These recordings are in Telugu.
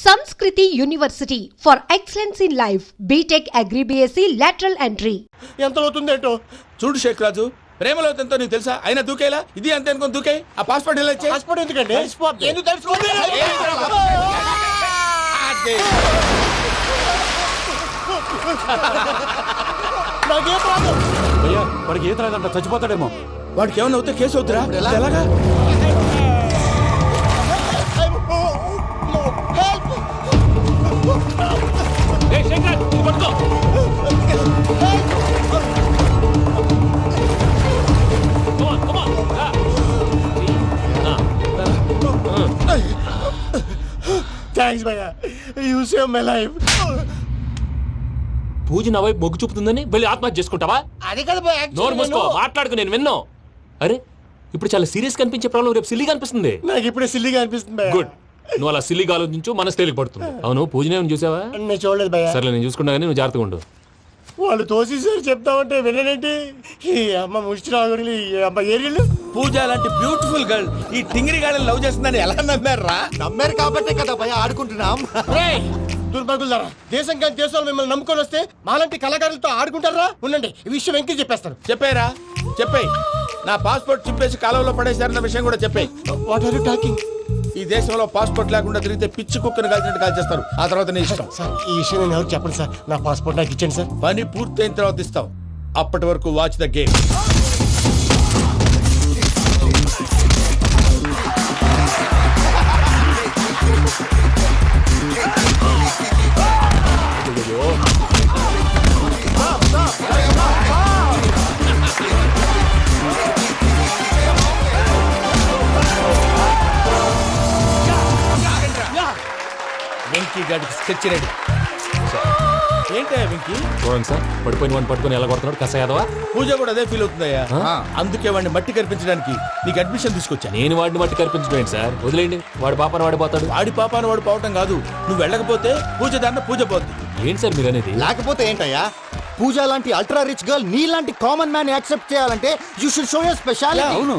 Sanskriti University for excellence in life. BTech Agri BSc lateral entry. ఎంత అవుతుందేంటో చూడు షేక్ రాజు, ప్రేమలో ఎంతో నీకు తెలుసా? అయినా దూకేలా ఇది అంతే అనుకుని దూకే. ఆ పాస్పోర్ట్ ఎలా ఇచ్చే? పాస్పోర్ట్ ఎందుకండి? ఎందుకు తెలుసుకోండి? నాకేం ప్రాబ్లం? భయ్యా వాడికి ఈత రాదంట, చచ్చిపోతాడేమో. వాడికి ఏమన్నా అవుతే కేసు అవుతురా? ఎలాగా? థ్యాంక్స్ భయ్యా, యూ సేవ్ మై లైఫ్. పూజ నా వైపు మొగ్గు చూపుతుందని వెళ్ళి ఆత్మహత్య చేసుకుంటావా? అది కదా భయ్యా, నోరు మూసుకో, మాట్లాడుకు, నేను విన్నాను. అరే ఇప్పుడు చాలా సీరియస్ కనిపించే ప్రాబ్లం రేపు సిల్లీగా అనిపిస్తుంది. నాకు ఇప్పుడే సిల్లీగా అనిపిస్తుంది భయ్యా. గుడ్, నువ్వు అలా సిల్లీగా ఆలోచించు, మనసు తేలిక పడుతుంది. అవును, పూజనే చూసావా? నేను చూడలేదు భయ్యా. సర్లే, నేను చూసుకున్నా కానీ నువ్వు జాగ్రత్తగా ఉండు. వాళ్ళు తోసేసారు చెప్తామంటే విననేంటి? ఈ అమ్మ ముష్టిరాగుడి అమ్మ ఏరియలు. పూజ లాంటి బ్యూటిఫుల్ గర్ల్ ఈ టింగిరి గాడిని లవ్ చేస్తుందని ఎలా నమ్మారా? నమ్మారు కాబట్టే కదా భయ ఆడుకుంటున్నాం. దుర్భగులారా, దేశం కానీ దేశాలు మిమ్మల్ని నమ్ముకొని వస్తే మాలాంటి కళాకారులతో ఆడుకుంటారా? ఉండండి, ఈ విషయం వెంకీ చెప్పేస్తాను. చెప్పారా? చెప్పేయ్. నా పాస్పోర్ట్ చింపేసి కాలంలో పడేశారన్న విషయం కూడా చెప్పేయ్. What are you talking? ఈ దేశంలో పాస్పోర్ట్ లేకుండా తిరిగితే పిచ్చి కుక్కను కాల్చినట్టు కాల్చేస్తారు. ఆ తర్వాత నీ ఇష్టం. సార్, ఈ విషయం నేను ఎవరు చెప్పండి సార్. నా పాస్పోర్ట్ నాకు ఇచ్చేయండి సార్. పని పూర్తయిన తర్వాత ఇస్తాం. అప్పటి వరకు వాచ్ ద గేమ్. వెంకీ గాడికి స్కెచ్ రెడీ. ఏంటయ్యా వెంకీ? చూడండి సార్, పడిపోయిన వాడిని పట్టుకొని ఎలా కొడుతున్నాడు కస యాదవా. పూజ కూడా అదే ఫీల్ అవుతుందయ్యా. అందుకే వాడిని మట్టి కనిపించడానికి నీకు అడ్మిషన్ తీసుకొచ్చా. నేను వాడిని మట్టి కనిపించడం సార్, వదిలేండి. వాడి పాపను వాడిపోతాడు. వాడి పాపాను వాడు పోవటం కాదు, నువ్వు వెళ్ళకపోతే పూజ దాన్న పూజ పోద్ది. ఏంటి సార్ మీరు అనేది? లేకపోతే ఏంటయ్యా, పూజ లాంటి అల్ట్రా రిచ్ గర్ల్ నీ లాంటి కామన్ మ్యాన్ యాక్సెప్ట్ చేయాలంటే you should show your speciality. అవును,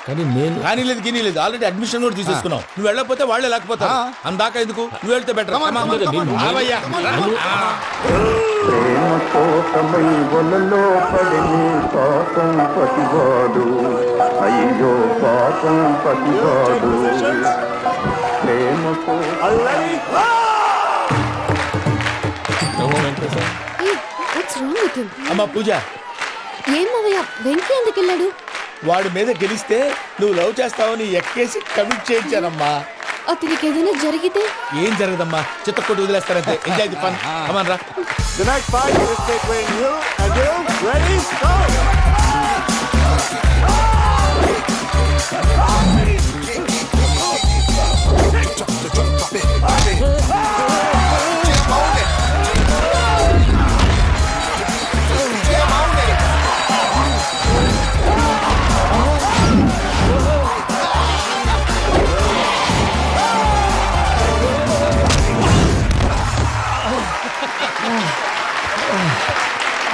కానీ నేను కానీ లేదు గిని లేదు, ఆల్రెడీ అడ్మిషన్ కూడా తీసేసుకున్నావు. నువ్వు వెళ్ళకపోతే వాళ్ళే లేకపోతా. అందాక ఎందుకు? నువ్వు వెళ్తే బెటర్. ప్రేమ కోసమై వలలో పడిని పాపం పతివాడు, అయ్యో పాపం పతివాడు. ప్రేమ అమ్మా పూజ, ఏమవయ్యా వెంకీ ఎందుకు వెళ్ళాడు? వాడి మీద గెలిస్తే నువ్వు లవ్ చేస్తావని ఎక్కేసి కమిట్ చేయించానమ్మా. అతనికి ఏదైనా జరిగితే? ఏం జరగదమ్మా, చిత్తకొట్టు వదిలేస్తారంతే. Enjoy the fun. కమాన్ రా. The next fight is between you and you. Ready? Go!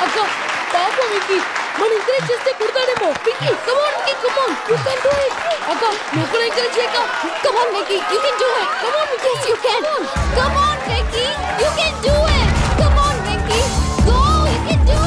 అక్క పాప వెంకీ, మన ఎంకరేజ్ చేస్తే కుడతాడేమో. Venky come on Venky, come on, you can do it. అక్క నువ్వు కూడా ఎంకరేజ్ చేయక. Come on Venky, you can do it. Come on Venky, yes you can. Come on Venky, you can do it. Come on Venky, go, you can do.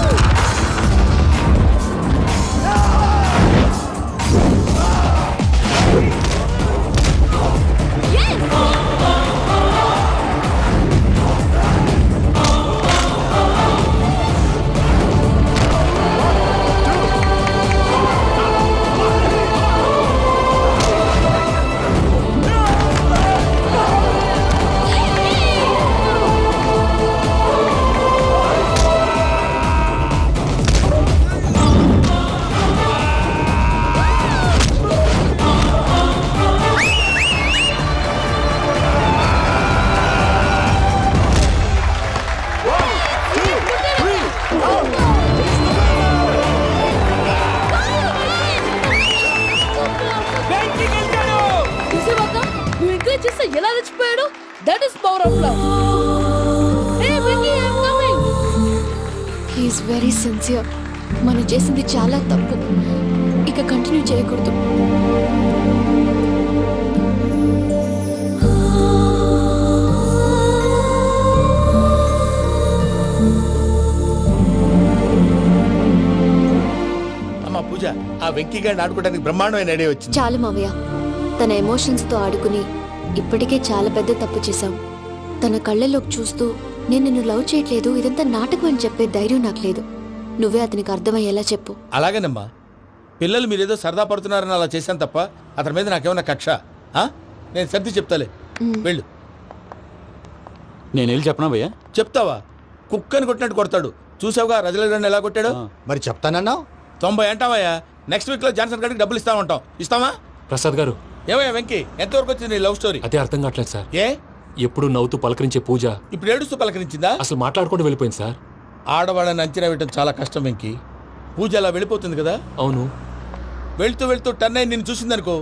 ఎలా రెచ్చిపోయాడు? That is power of love. Hey Venky, I am coming. He is very sincere. మనం చేసింది చాలా తప్పు, ఇక కంటిన్యూ చేయకూడదు. వెంకీ గారిని ఆడుకోవడానికి బ్రహ్మాండమైన ఐడియా వచ్చింది. చాలు మావయ్య, తన ఎమోషన్స్ తో ఆడుకుని ఇప్పటికే చాలా పెద్ద తప్పు చేశావు. తన కళ్ళలోకి చూస్తూ నేను నిన్ను లవ్ చేయట్లేదు, ఇదంతా నాటకం అని చెప్పే ధైర్యం నాకు లేదు. నువ్వే అతనికి అర్థమయ్యేలా చెప్పు. అలాగేనమ్మా, పిల్లలు మీరేదో సరదా పడుతున్నారని అలా చేశాను తప్ప అతని మీద నాకేమన్నా కక్ష? నేను సర్ది చెప్తాలే, వెళ్ళు. నేను వెళ్ళి చెప్పనా భయ్యా? చెప్తావా? కుక్కని కొట్టినట్టు కొడతాడు. చూసావుగా రజలగడ్డని ఎలా కొట్టాడు? మరి చెప్తానన్నావు. 90 అంటావయ్యా. నెక్స్ట్ వీక్ లో జాన్సన్ గారికి డబ్బులు ఇస్తామంటాం. ఇస్తావా? ప్రసాద్ గారు, ఏమయ్యా వెంకీ, ఎంతవరకు వచ్చింది నీ లవ్ స్టోరీ? అదే అర్థం కావట్లేదు సార్. ఏ ఎప్పుడు నవ్వుతూ పలకరించే పూజ ఇప్పుడు ఏడుస్తూ పలకరించిందా? అసలు మాట్లాడుకుంటూ వెళ్ళిపోయింది సార్. ఆడవాళ్ళని అంచనా వేయటం చాలా కష్టం వెంకీ. పూజ అలా వెళ్ళిపోతుంది కదా. అవును. వెళ్తూ వెళ్తూ టర్న్ అయి నిన్ను చూసిందనుకో,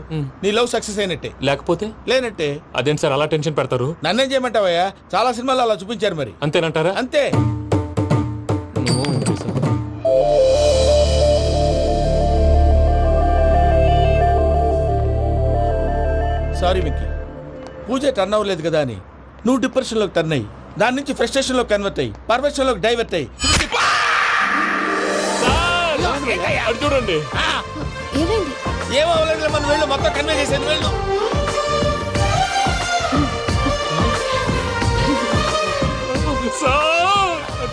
నీ లవ్ సక్సెస్ అయినట్టే. లేకపోతే లేనట్టే. అదేం సార్ అలా టెన్షన్ పెడతారు? నన్నేం చేయమంటావయ్యా? చాలా సినిమాలు అలా చూపించారు మరి. అంతేనంటారా? అంతే. సారీ వెంకీ, పూజ టర్న్ అవ్వలేదు కదా అని నువ్వు డిప్రెషన్ లోకి టర్న్ అయ్యి దాని నుంచి ఫ్రస్ట్రేషన్ లో కన్వర్ట్ అయ్యి పర్వర్షన్ లోకి డైవర్ట్ అయ్యి చూడండి. ఏమైంది? ఏమో అవ్వలేదు, మనం వెళ్ళు, మొత్తం కన్వే చేసేది వెళ్ళు.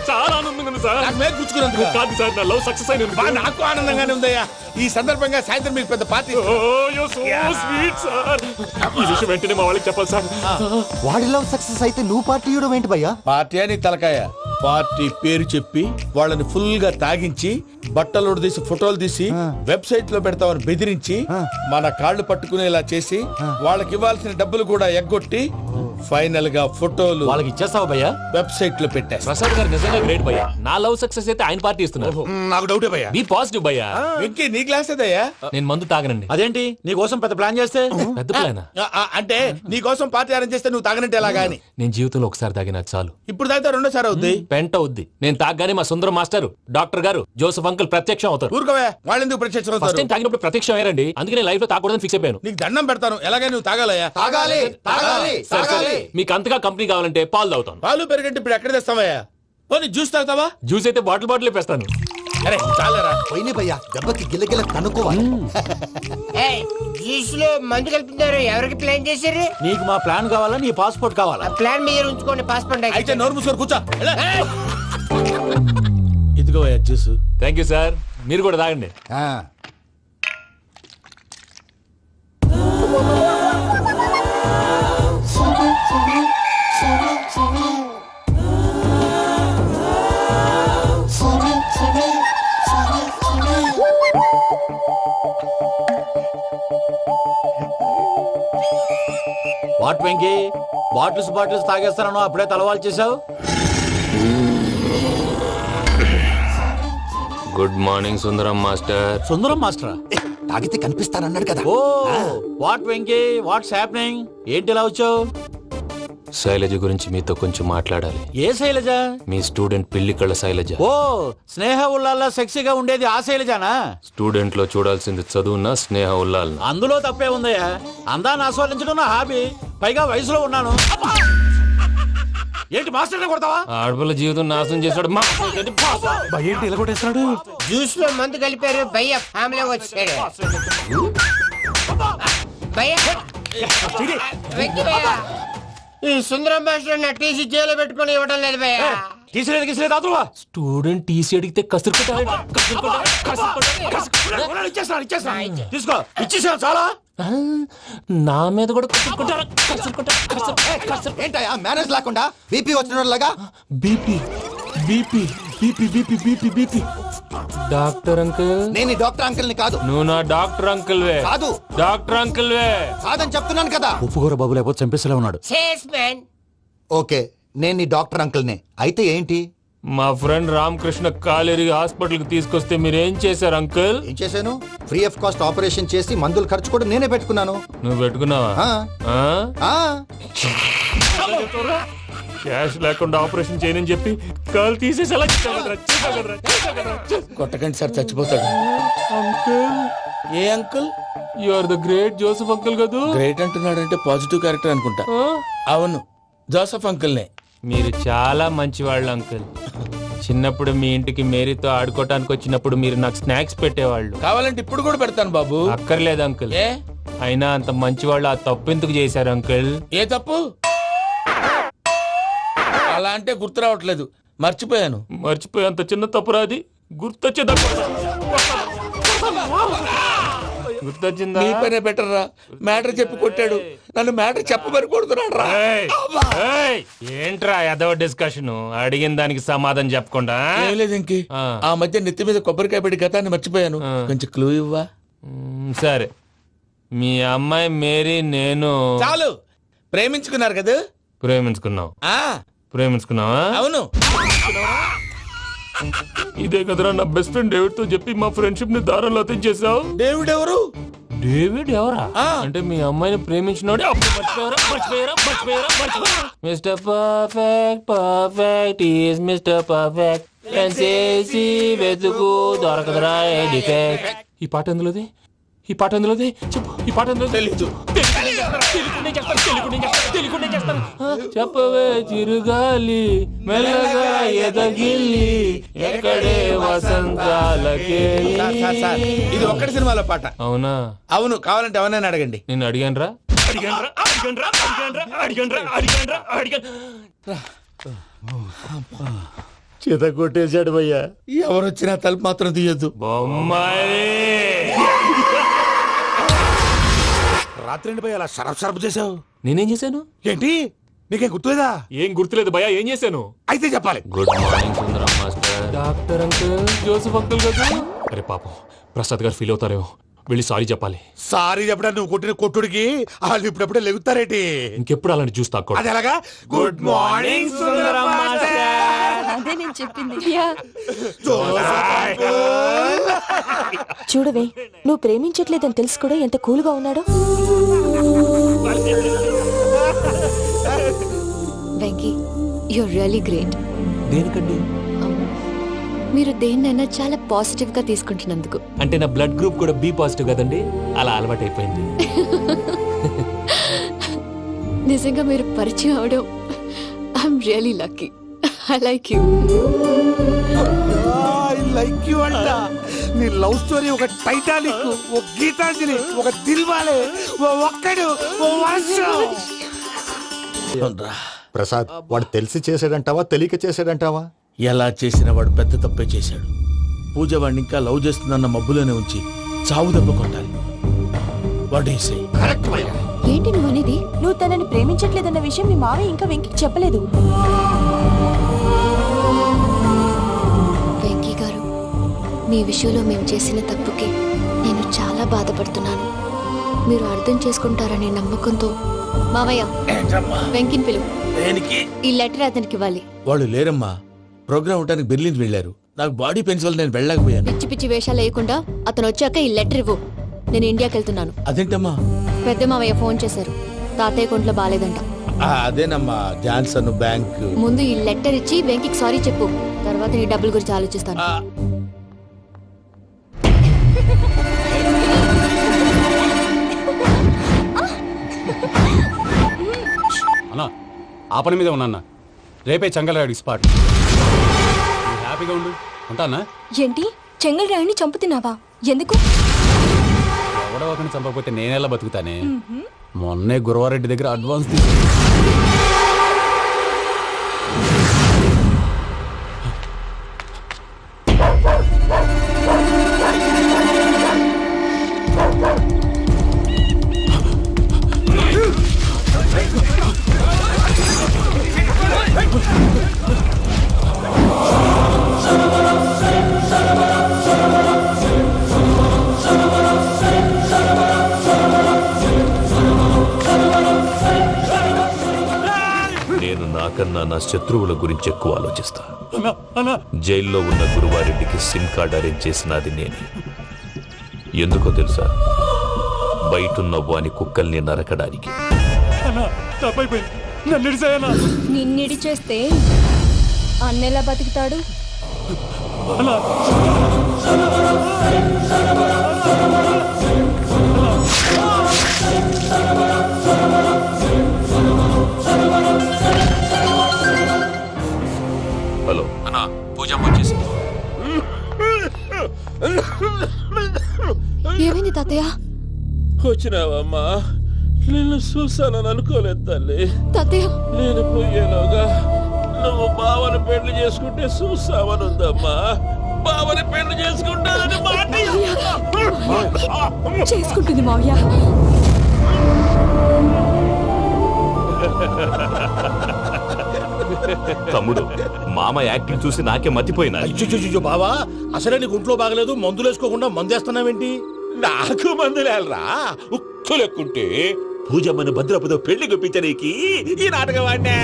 చాలా ఆనందంగా ఉంది సార్. నాకు మీద కూర్చుకున్నందుకు కాదు సార్, నా లవ్ సక్సెస్ అయినందుకు. నాకు ఆనందంగానే ఉందయ్యా. ఈ సందర్భంగా సాయంత్రం మీకు పెద్ద పార్టీ. ఈ విషయం వెంటనే మా వాళ్ళకి చెప్పాలి సార్. వాడి లవ్ సక్సెస్ అయితే నువ్వు పార్టీ ఇవ్వడం ఏంటి భయ్యా? పార్టీ అని తలకాయ. పార్టీ పేరు చెప్పి వాళ్ళని ఫుల్ గా తాగించి బట్టలు తీసి ఫోటోలు తీసి వెబ్సైట్ లో పెడతామని బెదిరించి మన కాళ్ళు పట్టుకునేలా చేసి వాళ్ళకి ఇవ్వాల్సిన డబ్బులు కూడా ఎగ్గొట్టి ఫైనల్ గా ఫోటోలు వాళ్ళకి ఇచ్చేస్తావా భయ్యా? వెబ్సైట్ లో పెట్టేస్తా. ప్రసాద్ గారు నిజంగా గ్రేట్ భయ్యా. నా లవ్ సక్సెస్ అయితే ఆయన పార్టీ ఇస్తున్నారు. నాకు డౌటే భయ్యా. బీ పాజిటివ్ భయ్యా. వెంకీ నీ క్లాస్ ఏదయ్యా? నేను మందు తాగనండి. అదేంటి నీ కోసం పెద్ద ప్లాన్ చేస్తే? పెద్ద ప్లానా? అంటే నీ కోసం పార్టీ అరేంజ్ చేస్తే నువ్వు తాగనంటే ఎలాగా అని. నేను జీవితంలో ఒకసారి తాగినా చాలు. ఇప్పుడు తాగితే రెండోసారి అవుద్ది. పెంట అవుద్ది. నేను తాగగానే మా సుందరం మాస్టర్, డాక్టర్ గారు, జోసెఫ్ అంకుల్ ప్రత్యక్షం అవుతారు. ఊరుకోవే, వాళ్ళు ఎందుకు ప్రత్యక్షం ఫస్ట్ అవుతారు? టైం తాగినప్పుడు ప్రత్యక్షం అయ్యారండి. అందుకే నేను లైఫ్ లో తాగకూడదని ఫిక్స్ అయిపోయాను. నీకు దండం పెడతాను, ఎలాగే నువ్వు తాగాలయ్యా. తాగాలి తాగాలి సరే, సరే. మీకు అంతగా కంపెనీ కావాలంటే పాలు తాగుతాను. పాలు పెరిగంటే ఇప్పుడు ఎక్కడ తెస్తావయ్యా? పోనీ జ్యూస్ తాగుతావా? జ్యూస్ అయితే బాటిల్ బాటిల్ వేస్తాను. అరే చాలరా. పోయినే భయ్యా, దెబ్బకి గిల్లగిల్ల తనుకోవాలి. జ్యూస్ లో మందు కలుపుతున్నారు. ఎవరికి ప్లాన్ చేశారు? నీకు మా ప్లాన్ కావాలా, నీ పాస్పోర్ట్ కావాలా? ప్లాన్ మీరు ఉంచుకోండి, పాస్పోర్ట్ అయితే నోరు మూసుకొని కూర్చో. ఇదిగో జ్యూస్. Thank you sir. మీరు కూడా తాగండి. వాట్ వెంకీ, బాటిల్స్ తాగేస్తాను అప్పుడే తలవాలు చేసావు. Good morning Sundaram master. Sundaram మాస్టరా? తాగితే కనిపిస్తానన్నాడు కదా. Oh what Venky, what's happening? ఏంటి ఇలా వచ్చావు? శైలజ గురించి మీతో కొంచెం మాట్లాడాలి. ఏ శైలజ? మీ స్టూడెంట్ పిల్లి కళ్ళ శైలజ. ఓ స్నేహ ఉల్లాల్లో సెక్సీగా ఉండేది ఆ శైలజానా? స్టూడెంట్ లో చూడాల్సింది చదువున్న స్నేహ ఉల్లాల్. అందులో తప్పే ఉందయ్యా. అందాన్ని ఆస్వాదించడం నా హాబీ. పైగా వయసులో ఉన్నాను. ఏంటి మాస్టర్ కొడతావా? ఆడపిల్ల జీవితం నాశనం చేశాడు. ఏంటి ఇలా కొట్టేస్తున్నాడు? జ్యూస్ లో మందు కలిపారు. భయ్య ఫ్యామిలీ వచ్చాడు. భయ్య వెంకీ భయ్య, ఈ సుందరం భాష నా టీసీ జైల్లో పెట్టుకుని ఇవ్వడం లేదు భయ్య. తీసిలేదు అతను. స్టూడెంట్ టీసీ అడిగితే కసురు తీసుకో, ఇచ్చేసాను చాలా. నా మీద కూడా ఏంటయ్యా మేనేజ్ లేకుండా బీపీ వచ్చినలాగా? BP BP BP BP BP BP. Doctor uncle, నేను ఈ డాక్టర్ అంకుల్ ని కాదు. నువ్వు నా డాక్టర్ అంకుల్ వే. కాదు. డాక్టర్ అంకుల్ వే. కాదని చెప్తున్నాను కదా. ఉప్పుకూర బాబు లేకపోతే చంపేసేలా ఉన్నాడు. Sales man. ఓకే, నేను ఈ డాక్టర్ అంకుల్ నే. అయితే ఏంటి? మా ఫ్రెండ్ రామకృష్ణ కాలేరికి హాస్పిటల్ కి తీసుకొస్తే మీరేం చేశారు అంకుల్? ఏం చేశాను? ఫ్రీ ఆఫ్ కాస్ట్ ఆపరేషన్ చేసి మందులు ఖర్చు కూడా నేనే పెట్టుకున్నాను. నువ్వు పెట్టుకున్నావా? ఆ. ఆ? ఆ. క్యాష్ లేకుండా ఆపరేషన్ చేయనని చెప్పి కాల్ తీసేసి అలా కొట్టకండి సార్, చచ్చిపోతాడు. అంకుల్, ఏ uncle? You are the great Joseph uncle కదూ. గ్రేట్ అంటున్నాడంటే పాజిటివ్ క్యారెక్టర్ అనుకుంటా. అవును, జోసెఫ్ అంకుల్ నే. మీరు చాలా మంచివాళ్ళు అంకుల్. చిన్నప్పుడు మీ ఇంటికి మేరీతో ఆడుకోవటానికి వచ్చినప్పుడు మీరు నాకు స్నాక్స్ పెట్టేవాళ్ళు. కావాలంటే ఇప్పుడు కూడా పెడతాను బాబు. అక్కర్లేదు అంకుల్. ఏ అయినా అంత మంచి వాళ్ళు ఆ తప్పు ఎందుకు చేశారు అంకుల్? ఏ తప్పు? అలా అంటే గుర్తు రావట్లేదు, మర్చిపోయాను. మర్చిపోయి అంత చిన్న తప్పు రాది గుర్తొచ్చిందా? గుర్తొచ్చిందా? నీ పనే బెటర్ రా. మ్యాటర్ చెప్పి కొట్టాడు, నన్ను మ్యాటర్ చెప్పమని కొడుతున్నాడు రా. ఏంట్రా ఏదో డిస్కషన్? అడిగిన దానికి సమాధానం చెప్పకుండా. ఏం లేదు ఇంకి, ఆ మధ్య నెత్తి మీద కొబ్బరికాయ పెట్టి గతాన్ని మర్చిపోయాను. కొంచెం క్లూ ఇవ్వా? సరే, మీ అమ్మాయి మేరీ నేను చాలు. ప్రేమించుకున్నారు కదా? ప్రేమించుకున్నావు. ఆ ప్రేమించుకున్నావా? అవును. ఇదే కదరా నా బెస్ట్ ఫ్రెండ్ డేవిడ్ తో చెప్పి మా ఫ్రెండ్షిప్ ని దారంలో అతించేసావు. డేవిడ్ ఎవరు? డేవిడ్ ఎవరా? అంటే మీ అమ్మాయిని ప్రేమించినోడే. Mister perfect perfect is mister perfect చేసి వెతుకు దొరకదురా డిఫెక్ట్. ఈ పాట ఎందులోది? ఈ పాట ఎందులోది? చెప్పు. ఈ పాట ఎందులో? తెలీదు. చెప్పవే చిరుగాలి మెల్లగా ఎదగిల్లి ఎక్కడే వసంతాలకే. ఇది ఒక్కటి సినిమాలో పాట. అవునా? అవును. కావాలంటే ఎవరైనా అడగండి. నేను అడిగాను రా. చేత కొట్టేశాడు భయ్యా. ఎవరు వచ్చినా తలుపు మాత్రం తీయొద్దు. బొమ్మాయి రాత్రి భయ అలా షరఫ్ చేసావు. నేనేం చేశాను? ఏంటి నీకేం గుర్తులేదా? ఏం గుర్తులేదు భయ్యా. ఏం చేశాను? అయితే చెప్పాలి. Good morning Sundaram master. Doctor uncle, Joseph uncle కదా? అరే పాపం, ప్రసాద్ గారు ఫీల్ అవుతారేమో. వెళ్ళి సారీ చెప్పాలి. సారీ చెప్పడా? నువ్వు కొట్టిన కొట్టుడికి వాళ్ళు ఇప్పుడప్పుడే లెగుతారేటి? ఇంకెప్పుడు అలాంటి జ్యూస్ తాక్కూడదు. అది ఎలాగా? Good morning Sundaram master. అదే నేను చెప్పింది. చూడవే, నువ్వు ప్రేమించట్లేదని తెలుసు కూడా ఎంత కూల్గా ఉన్నాడో. Venky, you're really great. దేనికండి? మీరు దేన్నైనా చాలా పాజిటివ్ గా తీసుకుంటున్నందుకు. అంటే నా బ్లడ్ గ్రూప్ కూడా బి పాజిటివ్ కదండి, అలా అలవాటు అయిపోయింది. నిజంగా మీరు పరిచయం అవడం I'm really lucky. I like you. I like you అంట. నీ లవ్ స్టోరీ ఒక టైటానిక్, ఒక గీతాంజలి, ఒక దిల్వాలే, ఓ ఒక్కడు, ఓ వర్షం. ప్రసాద్, వాడు తెలిసి చేసాడంటావా తెలియక చేసాడంటావా? ఎలా చేసిన వాడు పెద్ద తప్పే చేశాడు. పూజ వాడిని ఇంకా లవ్ చేస్తుందన్న మబ్బులోనే ఉంచి చావు దెబ్బ కొట్టాలి. ఏంటి నువ్వు అనేది? నువ్వు తనని ప్రేమించట్లేదన్న విషయం మీ మావయ్య ఇంకా వెంకికి చెప్పలేదు. వెంకీ గారు, మీ విషయంలో మేము చేసిన తప్పుకి నేను చాలా బాధపడుతున్నాను. మీరు అర్థం చేసుకుంటారనే నమ్మకంతో మావయ్య వెంకిని పిలువు. ఈ లెటర్ అతనికి ఇవ్వాలి. వాళ్ళు లేరమ్మా, ప్రోగ్రామ్ ఉండడానికి బెర్లిన్ వెళ్ళారు. నాకు బాడీ పెయిన్స్ వల్ల నేను వెళ్ళలేకపోయాను. పిచ్చి పిచ్చి వేషాలు వేయకుండా అతను వచ్చాక ఈ లెటర్ ఇవ్వు. నేను ఇండియాకి వెళ్తున్నాను. అదేంటమ్మా? పెద్ద మావయ్య ఫోన్ చేశారు, తాతయ్య కొంట్లో బాలేదంట. అదేనమ్మా, జాన్సన్ బ్యాంక్. ముందు ఈ లెటర్ ఇచ్చి వెంకికి సారీ చెప్పు, తర్వాత నీ డబ్బుల గురించి ఆలోచిస్తాను. అన్నా, ఆ పని మీద ఉన్నా. రేపే చెంగల్రాయుడికి స్పాట్. హ్యాపీగా ఉండు. ఉంటానా? ఏంటి, చెంగల్రాయుడిని చంపుతున్నావా? ఎందుకు? ఎవడో ఒకరిని చంపకపోతే నేనెలా బతుకుతానే? మొన్నే గురవారెడ్డి దగ్గర అడ్వాన్స్ తీసుకు. నాకన్నా నా శత్రువుల గురించి ఎక్కువ ఆలోచిస్తా. జైల్లో ఉన్న గురువారెడ్డికి సిమ్ కార్డ్ అరేంజ్ చేసినది నేనే. ఎందుకో తెలుసా? బయటున్న వాని కుక్కల్ని నరకడానికి. నిన్నిడి చేస్తే అన్నెలా బతుకుతాడు? హలో అన్నా, పూజ తాతయ్య వచ్చినావమ్మా, నిన్ను చూసానని అనుకోలేదు తల్లి. తాతయ్య నేను పోయేలోగా నువ్వు బావని పెళ్లి చేసుకుంటే చూసావని ఉందమ్మా. బావని పెళ్లి చేసుకుంటానని మాట చేసుకుంటుంది మావయ్య. తమ్ముడు, మామ యాక్టింగ్ చూసి నాకే మతిపోయినా. అయ్యో బావా, అసలే నీకు ఒంట్లో బాగలేదు, మందులు వేసుకోకుండా మందు వేస్తున్నావేంటి? నాకు మందులేరా ఉక్కు లెక్కుంటే పూజమ్మని భద్రపదో పెళ్లి గుప్పించడానికి ఈ నాటకం ఆడినా.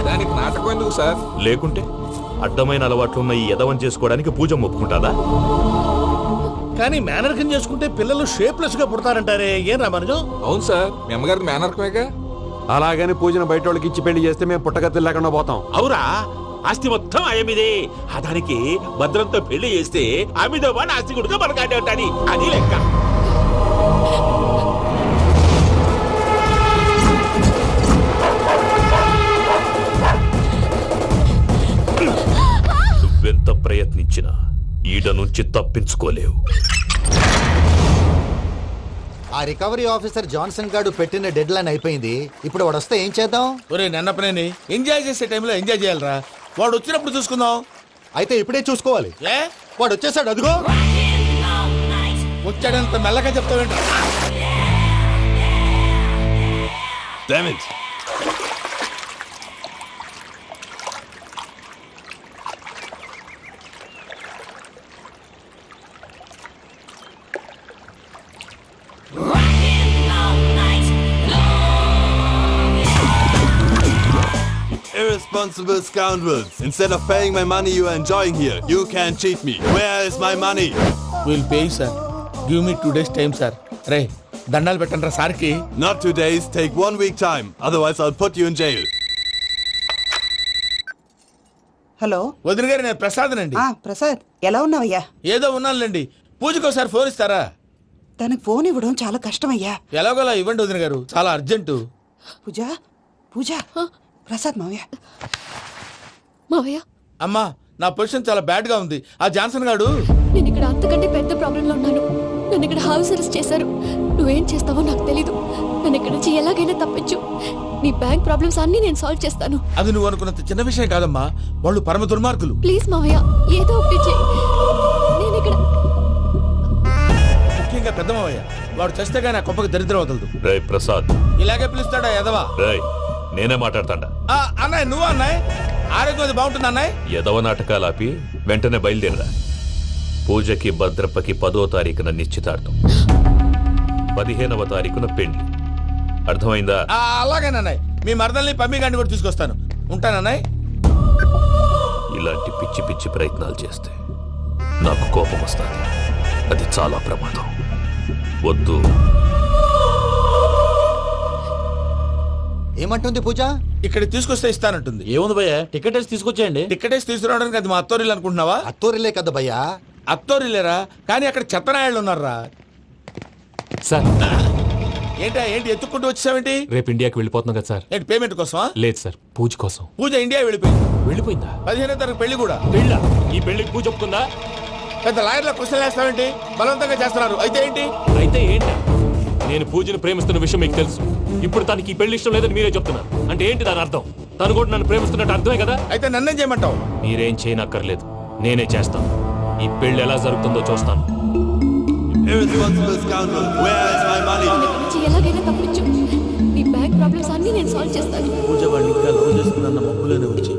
దానికి నాటకం ఎందుకు సార్? లేకుంటే అడ్డమైన అలవాట్లున్న ఈ యదవం చేసుకోవడానికి పూజ ఒప్పుకుంటాదా? కానీ మేనర్కం చేసుకుంటే పిల్లలు షేప్లెస్ గా పుడతారంటారే, ఏం రామానుజం? అవును సార్, మీ అమ్మగారికి మేనర్కమేగా. అలాగని పూజను బయట వాళ్ళకి ఇచ్చి పెళ్లి చేస్తే మేము పుట్టగతి లేకుండా పోతాం. అవురా, ఆస్తి మొత్తం ఆయమిదే. దానికి భద్రంతో పెళ్లి చేస్తే ఆమెతో పాటు ఆస్తి కొడుకు మనకాడే ఉంటాని, అది లెక్క. నువ్వెంత ప్రయత్నించినా ఈడ నుంచి తప్పించుకోలేవు. ఆ రికవరీ ఆఫీసర్ జాన్సన్ గారు పెట్టిన డెడ్ లైన్ అయిపోయింది. ఇప్పుడు వాడు వస్తే ఏం చేద్దాం? ఒరే నన్నపనేని, ఎంజాయ్ చేసే టైంలో ఎంజాయ్ చేయాలరా. వాడు వచ్చినప్పుడు చూసుకుందాం. అయితే ఇప్పుడే చూసుకోవాలి. ఏ వాడు వచ్చేసాడు, అదిగో వచ్చాడంత మెల్లగా చెప్తావేంట? Irresponsible scoundrels. Instead of paying my money you are enjoying here, you can't cheat me. Where is my money? We'll pay, sir. Give me 2 days time, sir. రే దండాలు పెట్టండి రా సార్కి. Not 2 days, take 1 week time. Otherwise I'll put you in jail. Hello వదిన గారు, నేను ప్రసాదనండి. ప్రసాద్, ఎలా ఉన్నావయ్యా? ఏదో ఉన్నానులేండి. పూజకి ఒకసారి ఫోన్ ఇస్తారా? తనకు ఫోన్ ఇవ్వడం చాలా కష్టమయ్యా. ఎలాగోలా ఇవ్వండి వదిన గారు, చాలా అర్జెంటు. పూజ పూజ, ప్రసాద్ మావయ్య. మావయ్య, అమ్మా నా పొజిషన్ చాలా బ్యాడ్ గా ఉంది. ఆ జాన్సన్ గాడు, నేను ఇక్కడ అంతకంటే పెద్ద ప్రాబ్లం లో ఉన్నాను. నన్ను ఇక్కడ హౌస్ అరెస్ట్ చేశారు. నువ్వేం చేస్తావో నాకు తెలీదు. నన్ను ఇక్కడ నుంచి ఎలాగైనా తప్పించు. నీ బ్యాంక్ ప్రాబ్లమ్స్ అన్ని నేను సాల్వ్ చేస్తాను. అది నువ్వు అనుకున్నంత చిన్న విషయం కాదమ్మా. వాళ్ళు పరమ దుర్మార్గులు. ప్లీజ్ మావయ్య, ఏదో ఒకటి చెయ్యి. నేను ఇక్కడ ముఖ్యంగా పెద్దమయ్య, వాడు చేస్తే గానీ ఆ కొంపకి దరిద్రం వదలదు. రే ప్రసాద్, ఇలాగే పిలుస్తాడా ఎదవా? రేయ్ నేనే మాట్లాడతాడా? అన్నయ్య, నువ్వు అన్నయ్య, ఆరోగ్యం అది బాగుంటుంది అన్నయ్య. యదవ నాటకాలు ఆపి వెంటనే బయలుదేరరా. పూజకి భద్రప్పకి 10వ తారీఖున నిశ్చితార్థం, 15వ తారీఖున పెళ్లి. అర్థమైందా? అలాగేనన్నయ్య. మీ మరదల్ని పమ్మి గాండి కూడా తీసుకొస్తాను. ఉంటానన్నయ్య. ఇలాంటి పిచ్చి పిచ్చి ప్రయత్నాలు చేస్తే నాకు కోపం వస్తుంది. అది చాలా ప్రమాదం. వద్దు. ఏమంటుంది పూజ? ఇక్కడ తీసుకొస్తే ఇస్తానంటుంది. ఏముంది భయ్యా, టికెట్ వేసి తీసుకొచ్చేయండి. టికెట్ వేసి తీసుకురావడానికి అది మా అత్తోరిల్లు అనుకుంటున్నావా? అత్తోరిలే కదా భయ్యా. అత్తోరిల్లేరా, కానీ అక్కడ చెత్తనాయాళ్ళు ఉన్నారా. సార్, ఏంటి ఎత్తుక్కుంటూ వచ్చావేంటి? రేపు ఇండియాకి వెళ్ళిపోతున్నాం కదా సార్. ఏంటి పేమెంట్ కోసమా? లేదు సార్, పూజ కోసం. పూజ ఇండియా వెళ్ళిపోయింది. వెళ్ళిపోయిందా? 15వ తారీఖు పెళ్లి కూడా. పెళ్ళా? ఈ పెళ్లికి పూజ ఒప్పుకుందా? పెద్ద లాయర్ల క్వశ్చన్ వేస్తావేంటి? బలవంతంగా చేస్తున్నారు. అయితే ఏంటి? అయితే ఏంటి? నేను పూజను ప్రేమిస్తున్న విషయం మీకు తెలుసు. ఇప్పుడు తనకి ఈ పెళ్లి ఇష్టం లేదని మీరే చెప్తున్నారు. అంటే ఏంటి దాని అర్థం? తను కూడా నన్ను ప్రేమిస్తున్నట్టు అర్థమే కదా? అయితే నన్నేం చేయమంటావు? మీరేం చేయనక్కర్లేదు, నేనే చేస్తాను. ఈ పెళ్లి ఎలా జరుగుతుందో చూస్తాను. Irresponsible scoundrel. Where is my money? ఇక్కడ నుంచి ఎలాగైనా తప్పించు. నీ బ్యాంక్ ప్రాబ్లమ్స్ అన్ని నేను సాల్వ్ చేస్తాను. పూజ వాళ్ళు ఇంకా లవ్ చేస్తుందన్న మబ్బులోనే వచ్చి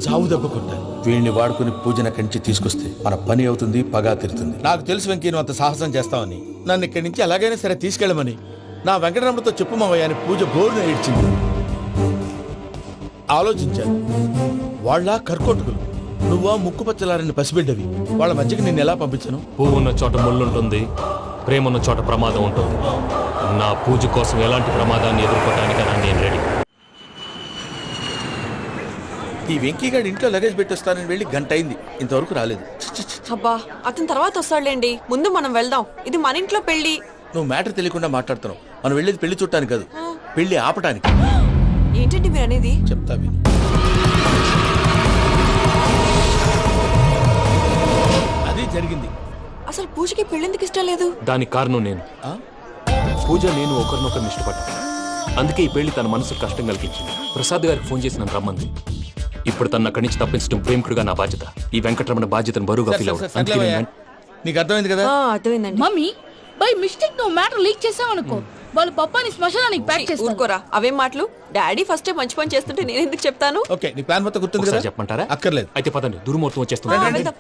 చావు దెబ్బ కొట్టాలి. వీళ్ళని వాడుకుని పూజన కంచి తీసుకొస్తే మన పని అవుతుంది, పగా తీరుతుంది. నాకు తెలుసు వెంకీ నువ్వు అంత సాహసం చేస్తావని. నన్ను ఇక్కడి నుంచి ఎలాగైనా సరే తీసుకెళ్ళమని నా వెంకటరమణతో చెప్పు మావయ్య అని పూజ బోరున ఏడ్చింది. ఆలోచించాను. వాళ్ళ కర్కోటకులు, నువ్వా ముక్కుపచ్చలారని పసిబిడ్డవి. వాళ్ళ మధ్యకి నేను ఎలా పంపించను? పువ్వు ఉన్న చోట ముళ్ళుంటుంది, ప్రేమ ఉన్న చోట ప్రమాదం ఉంటుంది. నా పూజ కోసం ఎలాంటి ప్రమాదాన్ని ఎదుర్కోవడానికైనా నేను రెడీ. ఈ వెంకీగాడు ఇంట్లో లగేజ్ పెట్టొస్తానని వెళ్ళి గంట అయింది, ఇంతవరకు రాలేదు. అబ్బా, అతని తర్వాత వస్తాడులేండి. ముందు మనం వెళ్దాం. ఇది మన ఇంట్లో పెళ్లి. నువ్వు మ్యాటర్ తెలియకుండా మాట్లాడుతున్నావు. మనం వెళ్ళేది పెళ్లి చుట్టానికి కాదు, పెళ్లి ఆపటానికి. ఏంటండి మీరు అనేది? చెప్తా విను. అది జరిగింది. అసలు పూజకి పెళ్ళెందుకు ఇష్టం లేదు? దానికి కారణం నేను. పూజ నేను ఒకరినొకరిని ఇష్టపడ్డా. అందుకే ఈ పెళ్లి తన మనసుకు కష్టం కలిగించింది. ప్రసాద్ గారికి ఫోన్ చేసి నన్ను రమ్మంది. ఇప్పుడు తన అక్కడి నుంచి తప్పించడం ప్రేమికుడుగా నా బాధ్యత. ఈ వెంకటరమణ బాధ్యతను బరువుగా ఫీల్ అవ్వడం. నీకు అర్థమైంది కదా? అర్థమైందండి. మమ్మీ బై మిస్టేక్ నువ్వు మ్యాటర్ లీక్ చేసావనుకో, వాళ్ళు పప్పాని శ్మశానానికి ప్యాక్ చేస్తారు. ఊరుకోరా, అవేం మాటలు? డాడీ ఫస్ట్ మంచి పని చేస్తుంటే నేను ఎందుకు చెప్తాను? ఓకే, నీ ప్లాన్ మొత్తం గుర్తుంది కదా? చెప్పమంటారా? అక్కర్లేదు. అయితే పదండి, దుర్ముహూర్తం వచ్చేస్తుంది.